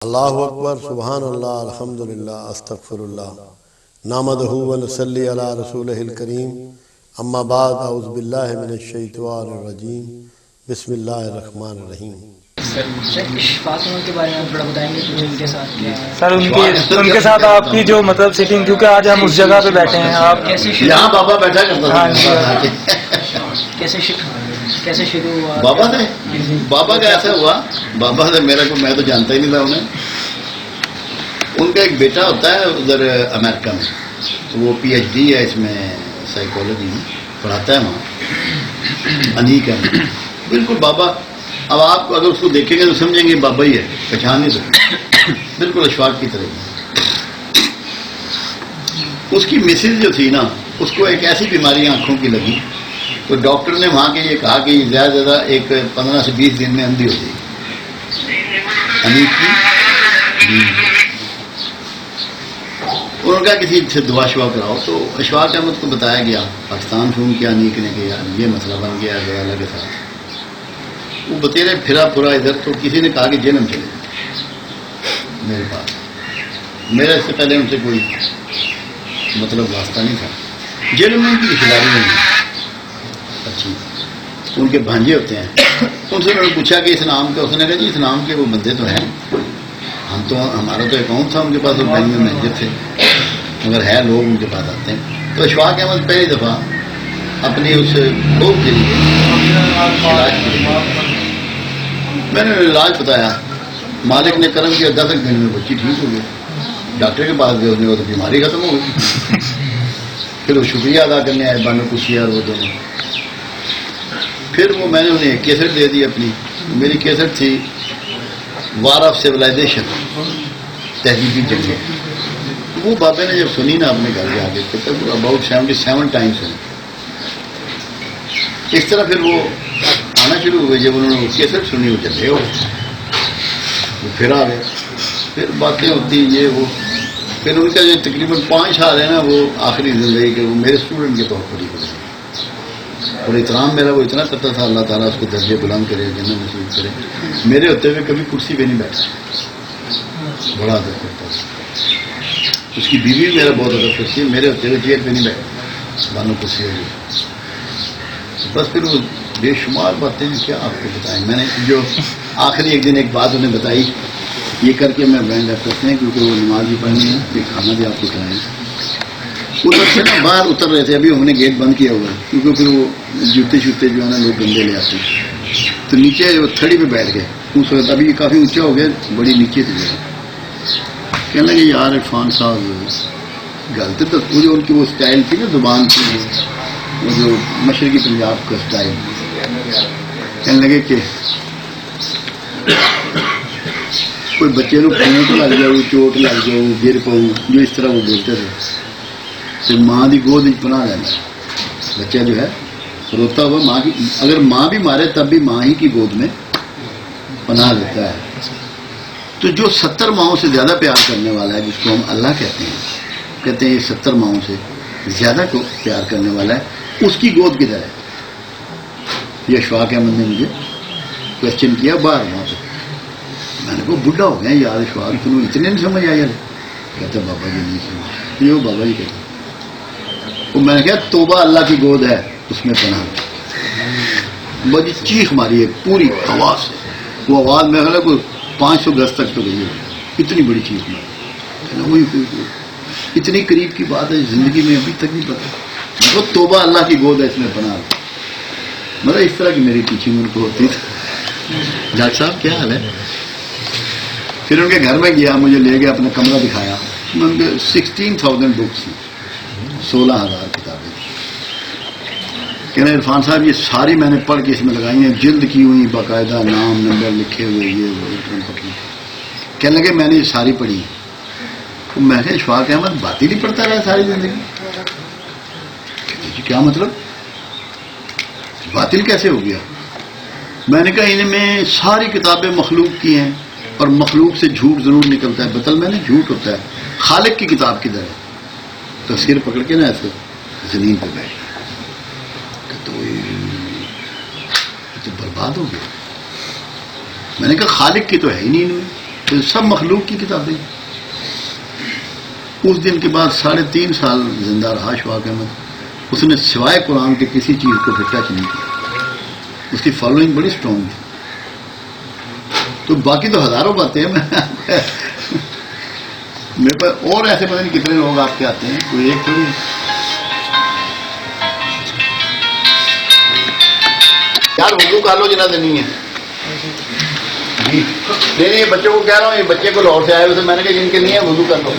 اللہ اکبر، سبحان اللہ، الحمدللہ، استغفر اللہ، نحمدہ و نصلی علی رسولہ الکریم، اما بعد، اعوذ باللہ من الشیطان الرجیم، بسم اللہ الرحمن الرحیم۔ فاطمہ کے بارے میں تھوڑا بتائیں گے کہ ان کے ساتھ کیا ہے؟ سر ان کے ساتھ آپ کی جو مطلب سیٹنگ، کیونکہ آج ہم اس جگہ پہ بیٹھے ہیں، آپ یہاں بابا بیٹھا کرتا تھا۔ کیسے شروع ہوا بابا سے بابا کا ایسا ہوا، بابا سے میرا کو میں تو جانتا ہی نہیں تھا انہیں۔ ان کا ایک بیٹا ہوتا ہے ادھر امریکہ میں، تو وہ پی ایچ ڈی ہے اس میں، سائیکالوجی میں پڑھاتا ہے وہاں، انیک ہے بالکل بابا۔ اب آپ اگر اس کو دیکھیں گے تو سمجھیں گے بابا ہی ہے، پہچان نہیں سکتے، بالکل اشفاق کی طرح۔ اس کی مسز جو تھی نا، اس کو ایک ایسی بیماری آنکھوں کی لگی، تو ڈاکٹر نے وہاں کے یہ کہا کہ زیادہ سے زیادہ ایک 15 سے 20 دن میں اندھی ہو جائے گی، انیک کی۔ انہوں نے کہا کسی سے دعا شوا کراؤ، تو اشفاق احمد کو بتایا گیا، پاکستان فون کیا، انیک نے کہا یہ مسئلہ بن گیا ہے اللہ کے ساتھ۔ وہ بتیرے پھرا پھرا ادھر، تو کسی نے کہا کہ جنم چلے میرے پاس۔ میرا اس سے پہلے ان سے کوئی مطلب واسطہ نہیں تھا۔ جنم ان کی رشتے داری نہیں ہے اچھی، ان کے بھانجے ہوتے ہیں۔ ان سے انہوں نے پوچھا کہ اس نام کا، اس نے کہا جی اس نام کے وہ بندے تو ہیں، ہم تو ہمارا تو اکاؤنٹ تھا ان کے پاس، وہ بینک میں مینیجر تھے، مگر ہے لوگ ان کے پاس آتے ہیں۔ تو اشفاق احمد پہلی دفعہ اپنی اس بہو کے لیے علاج کے لیے میں نے علاج بتایا، مالک نے کرم کیا، 10 دن میں بچی ٹھیک ہو گئی۔ ڈاکٹر کے پاس گئے، وہ تو بیماری ختم ہو گئی۔ پھر وہ شکریہ ادا کرنے آئے بانو کشی اور وہ دونوں۔ پھر وہ میں نے انہیں ایک کیسٹ دے دی اپنی، میری کیسٹ تھی وار آف سیولائزیشن، تہذیبی جنگیں۔ وہ بابے نے جب سنی نا اپنے گھر جا کے، اباؤٹ 77 ٹائمس ہیں اس طرح، پھر وہ آنا شروع ہوئے۔ جب انہوں نے وہ کیسٹ سنی، وہ چلے ہو، وہ پھر آ گئے، پھر باتیں ہوتی یہ وہ۔ پھر ان کا جو تقریباً 5 سال ہے نا، وہ آخری زندگی کے وہ میرے اسٹوڈنٹ کے طور پر ہی گزرے، اور احترام میرا وہ اتنا کرتا تھا، اللہ تعالیٰ اس کو درجے بلند کرے، جنت نصیب کرے۔ میرے ہوتے ہوئے کبھی کرسی پہ نہیں بیٹھا، بڑا ادب کرتا تھا۔ اس کی بیوی بھی میرا بہت ادب کرتی ہے، میرے ہوتے ہوئے چیئر پہ نہیں بیٹھا، بانو کرسی ہو گئی۔ بس پھر وہ بے شمار باتیں کیا آپ کو بتائیں۔ میں نے جو آخری ایک دن ایک بات انہیں بتائی، یہ کر کے میں بینڈ اپ کرتے ہیں کیونکہ وہ نماز بھی پڑھنی ہے، یہ کھانا بھی آپ کو کھلائیں۔ ادھر سے نا باہر اتر رہے تھے، ابھی ہم نے گیٹ بند کیا ہوا ہے کیونکہ پھر وہ جوتے شوتے جو ہے نا لوگ گندے لے آتے ہیں، تو نیچے وہ تھڑی پہ بیٹھ گئے اس وقت، ابھی کافی اونچا ہو گیا، بڑی نیچے تھی جگہ۔ کہنے لگے یار عرفان صاحب غلط، تو وہ جو ان کی وہ اسٹائل تھی نا زبان کی، وہ جو مشرقی پنجاب کا اسٹائل، کہنے لگے کہ کوئی بچے کو پھونک لگ جاؤ، چوٹ لگ جاؤ، گر پاؤ، جو اس طرح وہ بولتے تھے، تو ماں دی گود پناہ لینا۔ بچہ جو ہے روتا ہوا ماں کی، اگر ماں بھی مارے تب بھی ماں ہی کی گود میں پناہ لیتا ہے۔ تو جو 70 ماؤں سے زیادہ پیار کرنے والا ہے، جس کو ہم اللہ کہتے ہیں یہ 70 ماؤں سے زیادہ کو پیار کرنے والا ہے، اس کی گود کدھر ہے؟ یہ اشفاق احمد نے مجھے کوشچن کیا باہر وہاں پہ۔ میں نے کہا بڈھا ہو گیا یار اشفاق، تمہیں اتنے نہیں سمجھ آیا؟ کہتے بابا جی نہیں سمجھ، یہ بابا جی کہتے۔ وہ میں نے کہا توبہ اللہ کی گود ہے، اس میں پناہ۔ بڑی چیخ ماری ہے پوری آواز سے، وہ آواز میں کوئی 500 گز تک تو گئی ہے، اتنی بڑی چیخ ماری۔ وہی اتنی قریب کی بات ہے، زندگی میں ابھی تک نہیں پتا۔ وہ توبہ اللہ کی گود ہے، اس میں پناہ۔ مطلب اس طرح کی میری ٹیچنگ ان کو ہوتی تھی۔ ڈاکٹر صاحب کیا حال ہے؟ پھر ان کے گھر میں گیا، مجھے لے گیا، اپنا کمرہ دکھایا، 16,000 بکس تھیں، 16,000 کتابیں۔ کہنے عرفان صاحب یہ ساری میں نے پڑھ کے اس میں لگائی ہیں، جلد کی ہوئی، باقاعدہ نام نمبر لکھے ہوئے، یہ کہنے لگے میں نے یہ ساری پڑھی۔ میں نے اشفاق احمد باطل ہی پڑھتا رہا ساری زندگی؟ جی کیا مطلب؟ باطل کیسے ہو گیا؟ میں نے کہا ان میں ساری کتابیں مخلوق کی ہیں، اور مخلوق سے جھوٹ ضرور نکلتا ہے۔ بتل میں نے جھوٹ ہوتا ہے، خالق کی کتاب کدھر ہے؟ تو سر پکڑ کے نا ایسے زمین پہ بیٹھ گیا، تو برباد ہو گیا۔ میں نے کہا خالق کی تو ہے ہی نہیں ان میں، تو سب مخلوق کی کتابیں. اس دن کے بعد 3.5 سال زندہ رہا اشفاق احمد. اس نے سوائے قرآن کے کسی چیز کو پھر ٹچ نہیں کیا. اس کی فالوئنگ بڑی اسٹرانگ ہے. تو باقی تو ہزاروں باتیں ہیں. میرے پاس اور ایسے پتہ نہیں کتنے لوگ آپ کے آتے ہیں, کوئی ایک تھوڑی. یار وضو کر لو جنہ دینی ہے. نہیں بچوں کو کہہ رہا ہوں, یہ بچے کو لاہور سے آئے ہوئے, میں نے کہا جن کے نہیں ہے وضو کر لو.